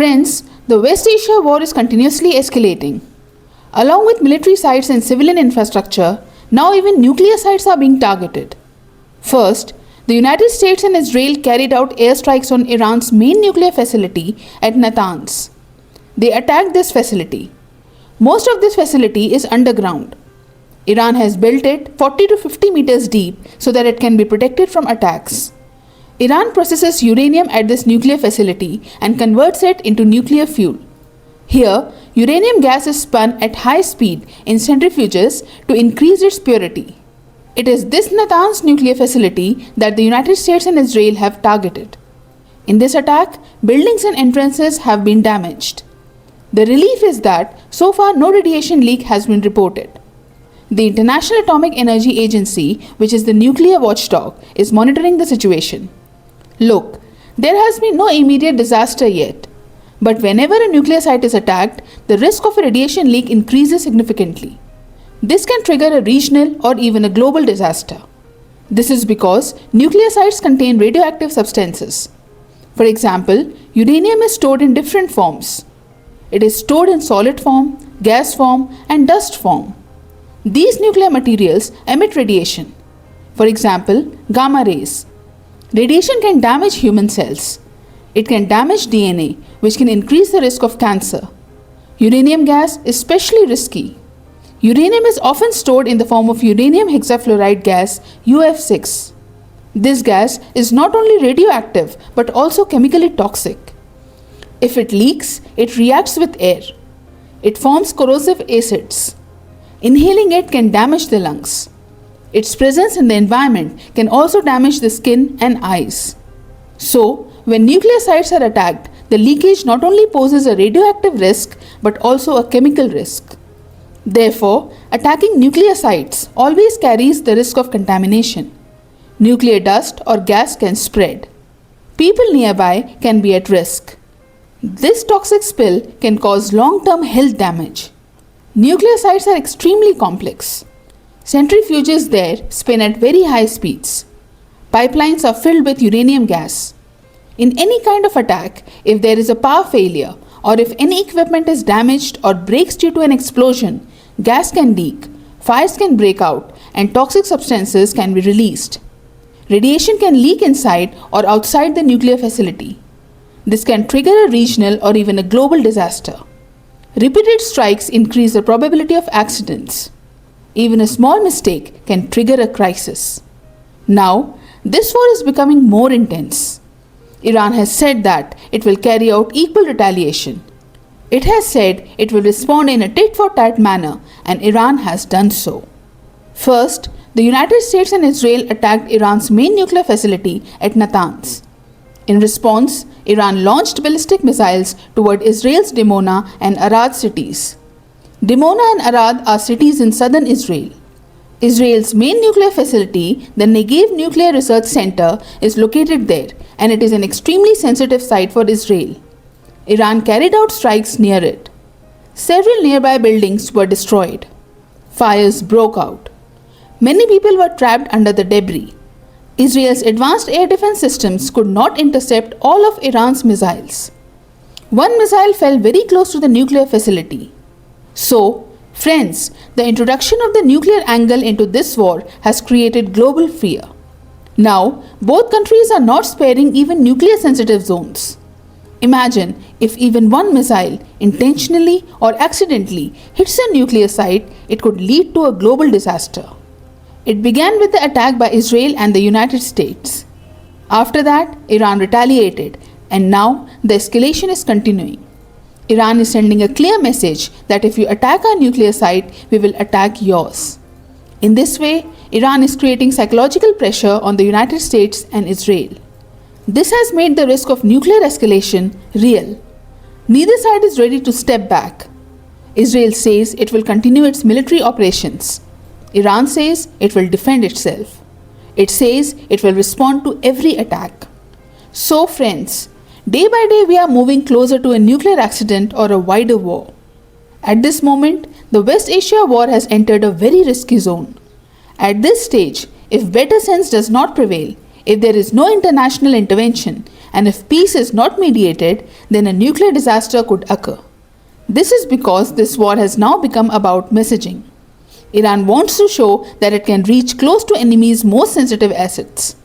Friends, the West Asia war is continuously escalating. Along with military sites and civilian infrastructure, now even nuclear sites are being targeted. First, the United States and Israel carried out airstrikes on Iran's main nuclear facility at Natanz. They attacked this facility. Most of this facility is underground. Iran has built it 40 to 50 meters deep so that it can be protected from attacks. Iran processes uranium at this nuclear facility and converts it into nuclear fuel. Here, uranium gas is spun at high speed in centrifuges to increase its purity. It is this Natanz nuclear facility that the United States and Israel have targeted. In this attack, buildings and entrances have been damaged. The relief is that so far no radiation leak has been reported. The International Atomic Energy Agency, which is the nuclear watchdog, is monitoring the situation. Look, there has been no immediate disaster yet. But whenever a nuclear site is attacked, the risk of a radiation leak increases significantly. This can trigger a regional or even a global disaster. This is because nuclear sites contain radioactive substances. For example, uranium is stored in different forms. It is stored in solid form, gas form, and dust form. These nuclear materials emit radiation. For example, gamma rays. Radiation can damage human cells. It can damage DNA, which can increase the risk of cancer. Uranium gas is especially risky. Uranium is often stored in the form of uranium hexafluoride gas UF6. This gas is not only radioactive but also chemically toxic. If it leaks, it reacts with air. It forms corrosive acids. Inhaling it can damage the lungs. Its presence in the environment can also damage the skin and eyes. So, when nuclear sites are attacked, the leakage not only poses a radioactive risk but also a chemical risk. Therefore, attacking nuclear sites always carries the risk of contamination. Nuclear dust or gas can spread. People nearby can be at risk. This toxic spill can cause long-term health damage. Nuclear sites are extremely complex. Centrifuges there spin at very high speeds. Pipelines are filled with uranium gas. In any kind of attack, if there is a power failure or if any equipment is damaged or breaks due to an explosion, gas can leak, fires can break out, and toxic substances can be released. Radiation can leak inside or outside the nuclear facility. This can trigger a regional or even a global disaster. Repeated strikes increase the probability of accidents. Even a small mistake can trigger a crisis. Now, this war is becoming more intense. Iran has said that it will carry out equal retaliation. It has said it will respond in a tit-for-tat manner, and Iran has done so. First, the United States and Israel attacked Iran's main nuclear facility at Natanz. In response, Iran launched ballistic missiles toward Israel's Dimona and Arad cities. Dimona and Arad are cities in southern Israel. Israel's main nuclear facility, the Negev Nuclear Research Center, is located there, and it is an extremely sensitive site for Israel. Iran carried out strikes near it. Several nearby buildings were destroyed. Fires broke out. Many people were trapped under the debris. Israel's advanced air defense systems could not intercept all of Iran's missiles. One missile fell very close to the nuclear facility. So, friends, the introduction of the nuclear angle into this war has created global fear. Now, both countries are not sparing even nuclear sensitive zones. Imagine if even one missile, intentionally or accidentally, hits a nuclear site, it could lead to a global disaster. It began with the attack by Israel and the United States. After that, Iran retaliated, and now the escalation is continuing. Iran is sending a clear message that if you attack our nuclear site, we will attack yours. In this way, Iran is creating psychological pressure on the United States and Israel. This has made the risk of nuclear escalation real. Neither side is ready to step back. Israel says it will continue its military operations. Iran says it will defend itself. It says it will respond to every attack. So friends, day by day we are moving closer to a nuclear accident or a wider war. At this moment, the West Asia war has entered a very risky zone. At this stage, if better sense does not prevail, if there is no international intervention, and if peace is not mediated, then a nuclear disaster could occur. This is because this war has now become about messaging. Iran wants to show that it can reach close to enemies' most sensitive assets.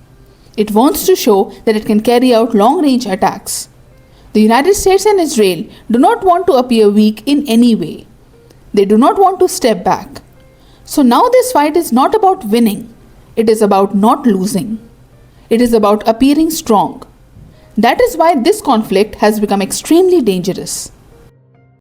It wants to show that it can carry out long-range attacks. The United States and Israel do not want to appear weak in any way. They do not want to step back. So now this fight is not about winning. It is about not losing. It is about appearing strong. That is why this conflict has become extremely dangerous.